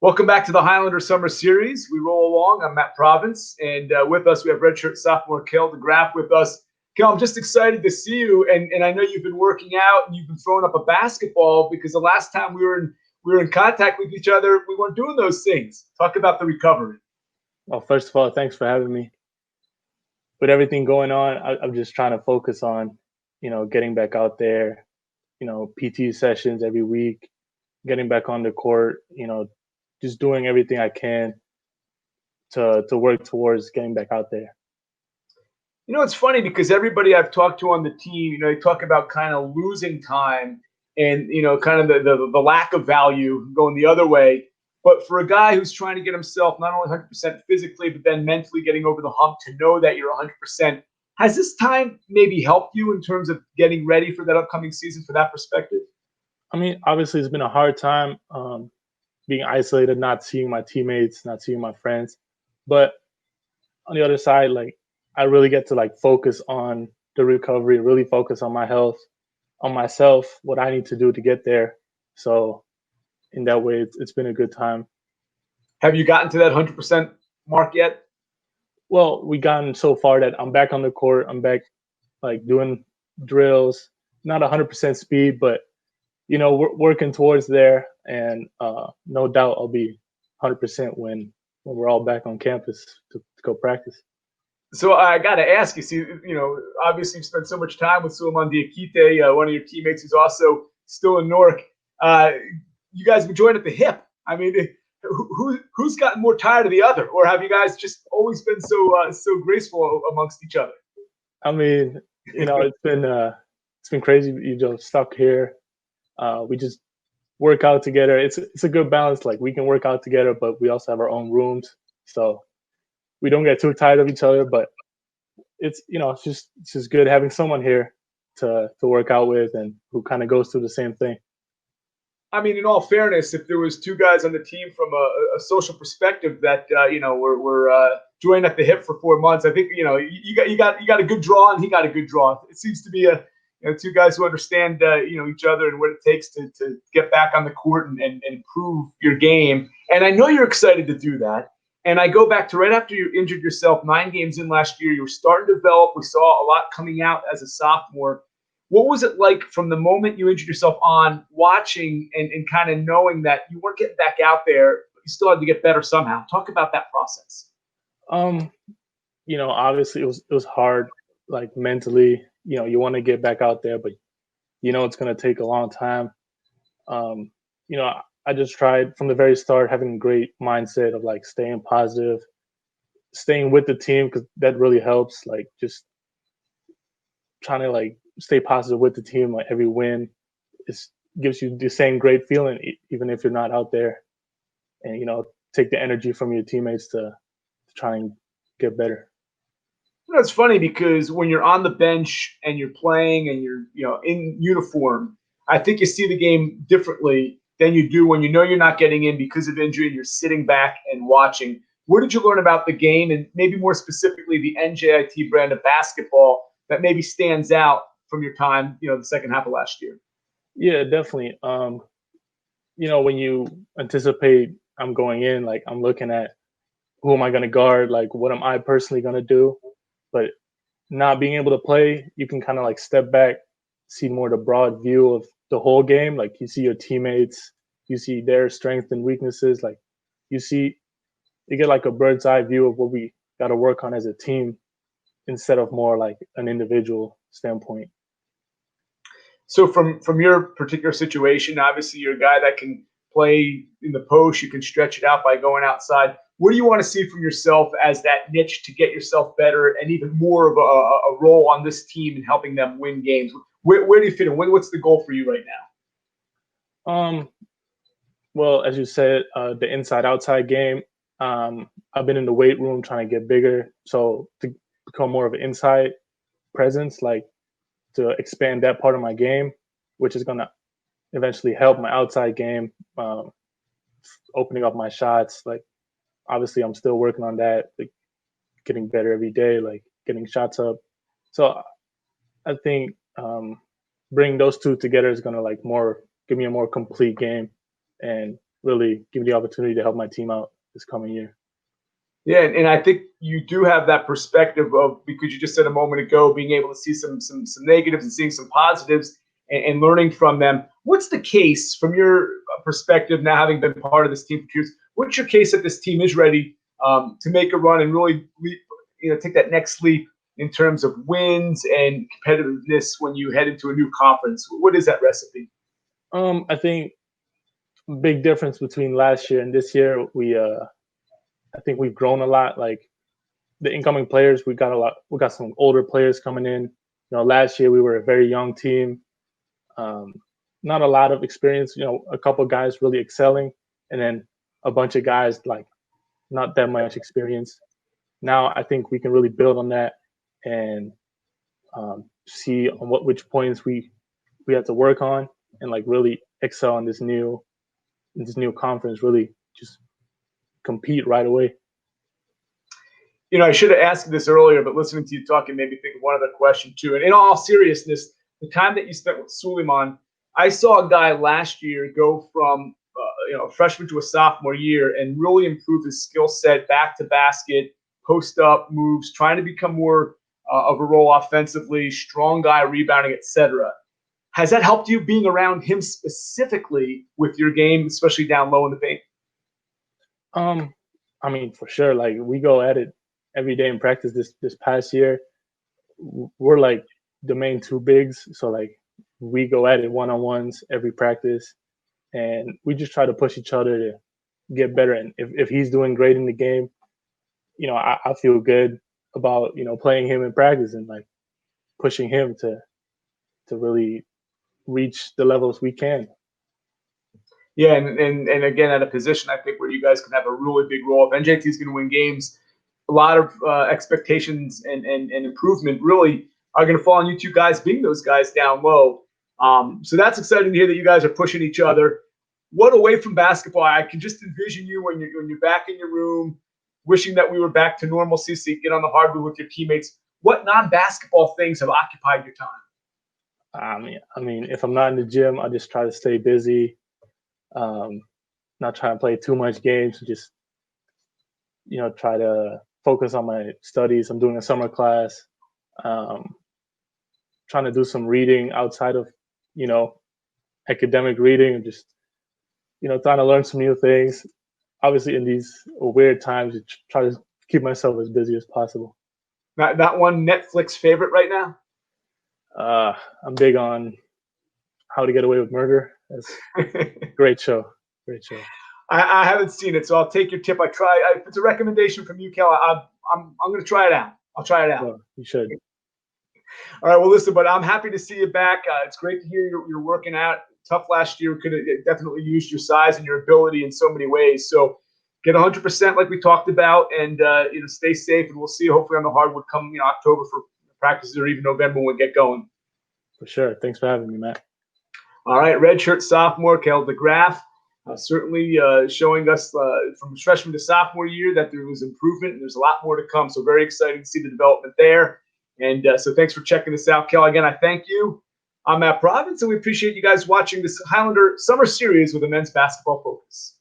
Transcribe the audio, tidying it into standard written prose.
Welcome back to the Highlander Summer Series. We roll along. I'm at Provence, and with us we have redshirt sophomore Kjell de Graaf with us. Kjell, I'm just excited to see you, and I know you've been working out and you've been throwing up a basketball because the last time we were in contact with each other, we weren't doing those things. Talk about the recovery. Well, first of all, thanks for having me. With everything going on, I'm just trying to focus on, getting back out there, PT sessions every week, getting back on the court, just doing everything I can to work towards getting back out there. It's funny because everybody I've talked to on the team, they talk about kind of losing time and, kind of the lack of value going the other way. But for a guy who's trying to get himself not only 100% physically, but then mentally getting over the hump to know that you're 100%, has this time maybe helped you in terms of getting ready for that upcoming season for that perspective? I mean, obviously it's been a hard time being isolated, not seeing my teammates, not seeing my friends. But on the other side, I really get to focus on the recovery, really focus on my health, on myself, what I need to do to get there. So in that way, it's been a good time. Have you gotten to that 100% mark yet? Well, we gotten so far that I'm back on the court. I'm back doing drills, not 100% speed, but we're working towards there, and no doubt I'll be 100% when we're all back on campus to go practice. So I got to ask you, see, obviously you've spent so much time with Suleiman, one of your teammates who's also still in Newark. You guys have been joined at the hip. I mean, who's gotten more tired of the other, or have you guys just always been so graceful amongst each other? I mean, it's been crazy. Stuck here. We just work out together. It's a good balance. We can work out together, but we also have our own rooms, so we don't get too tired of each other. But it's just good having someone here to work out with and who kind of goes through the same thing. I mean, in all fairness, if there was two guys on the team from a social perspective that were joined at the hip for 4 months, I think you got a good draw and he got a good draw. It seems to be two guys who understand each other and what it takes to get back on the court and improve your game. And I know you're excited to do that. And I go back to right after you injured yourself 9 games in last year, you were starting to develop. We saw a lot coming out as a sophomore. What was it like from the moment you injured yourself on, watching and kind of knowing that you weren't getting back out there, but you still had to get better somehow? Talk about that process. Obviously it was hard, mentally. You want to get back out there, but it's going to take a long time. I just tried from the very start having a great mindset of staying positive, staying with the team, because that really helps. Just trying to stay positive with the team. Every win gives you the same great feeling, even if you're not out there, and take the energy from your teammates to try and get better. It's funny because when you're on the bench and you're playing and you're in uniform, I think you see the game differently than you do when you're not getting in because of injury and you're sitting back and watching. What did you learn about the game, and maybe more specifically the NJIT brand of basketball, that maybe stands out from your time, the second half of last year? Yeah, definitely. When you anticipate I'm going in, I'm looking at who am I going to guard, what am I personally going to do? But not being able to play, you can kind of step back, see more the broad view of the whole game. You see your teammates, you see their strengths and weaknesses. You get a bird's eye view of what we got to work on as a team instead of more an individual standpoint. So from your particular situation, obviously you're a guy that can play in the post. You can stretch it out by going outside. What do you want to see from yourself as that niche to get yourself better and even more of a role on this team in helping them win games? Where do you fit in? What's the goal for you right now? Well, as you said, the inside-outside game. I've been in the weight room trying to get bigger, so to become more of an inside presence, to expand that part of my game, which is going to eventually help my outside game, opening up my shots. Obviously, I'm still working on that, getting better every day, getting shots up. So I think bringing those two together is going to give me a more complete game and really give me the opportunity to help my team out this coming year. Yeah, and I think you do have that perspective of, because you just said a moment ago, being able to see some negatives and seeing some positives and learning from them. What's the case from your perspective now, having been part of this team for 2 years? What's your case that this team is ready to make a run and really take that next leap in terms of wins and competitiveness when you head into a new conference? What is that recipe? I think big difference between last year and this year, I think we've grown a lot. Like the incoming players, we got some older players coming in. Last year we were a very young team. Not a lot of experience, a couple of guys really excelling, and then a bunch of guys like not that much experience. Now I think we can really build on that and see on which points we have to work on and like really excel in this new conference, really just compete right away. I should have asked this earlier, but listening to you talking made me think of one other question too. And in all seriousness, the time that you spent with Suleiman, I saw a guy last year go from a freshman to a sophomore year and really improve his skill set, back to basket, post up moves, trying to become more of a role offensively, strong guy, rebounding, etc. Has that helped you being around him specifically with your game, especially down low in the paint? I mean, for sure. Like we go at it every day in practice. This past year, we're like the main two bigs, so like we go at it one-on-ones every practice, and we just try to push each other to get better. And if he's doing great in the game, I feel good about playing him in practice and like pushing him to really reach the levels we can. Yeah, and again, at a position I think where you guys can have a really big role. If NJIT is going to win games, a lot of expectations and improvement really are going to fall on you two guys being those guys down low. So that's exciting to hear that you guys are pushing each other. What, away from basketball, I can just envision you when you're back in your room, wishing that we were back to normalcy so you get on the hardwood with your teammates. What non-basketball things have occupied your time? I mean, if I'm not in the gym, I just try to stay busy. Not try to play too much games. Just try to focus on my studies. I'm doing a summer class. Trying to do some reading outside of academic reading, and just trying to learn some new things. Obviously, in these weird times, try to keep myself as busy as possible. Not one Netflix favorite right now? I'm big on How to Get Away with Murder. That's great show. Great show. I haven't seen it, so I'll take your tip. If it's a recommendation from you, Kjell, I'm going to try it out. I'll try it out. Oh, you should. All right. Well, listen, but I'm happy to see you back. It's great to hear you're working out. Tough last year. Could have definitely used your size and your ability in so many ways. So get 100% like we talked about, and stay safe. And we'll see you hopefully on the hardwood come October for practices, or even November when we get going. For sure. Thanks for having me, Matt. All right. Redshirt sophomore Kjell de Graaf. Certainly showing us from freshman to sophomore year that there was improvement, and there's a lot more to come. So very exciting to see the development there. And so thanks for checking this out, Kjell. Again, I thank you. I'm Matt Provence, and we appreciate you guys watching this Highlander Summer Series with a men's basketball focus.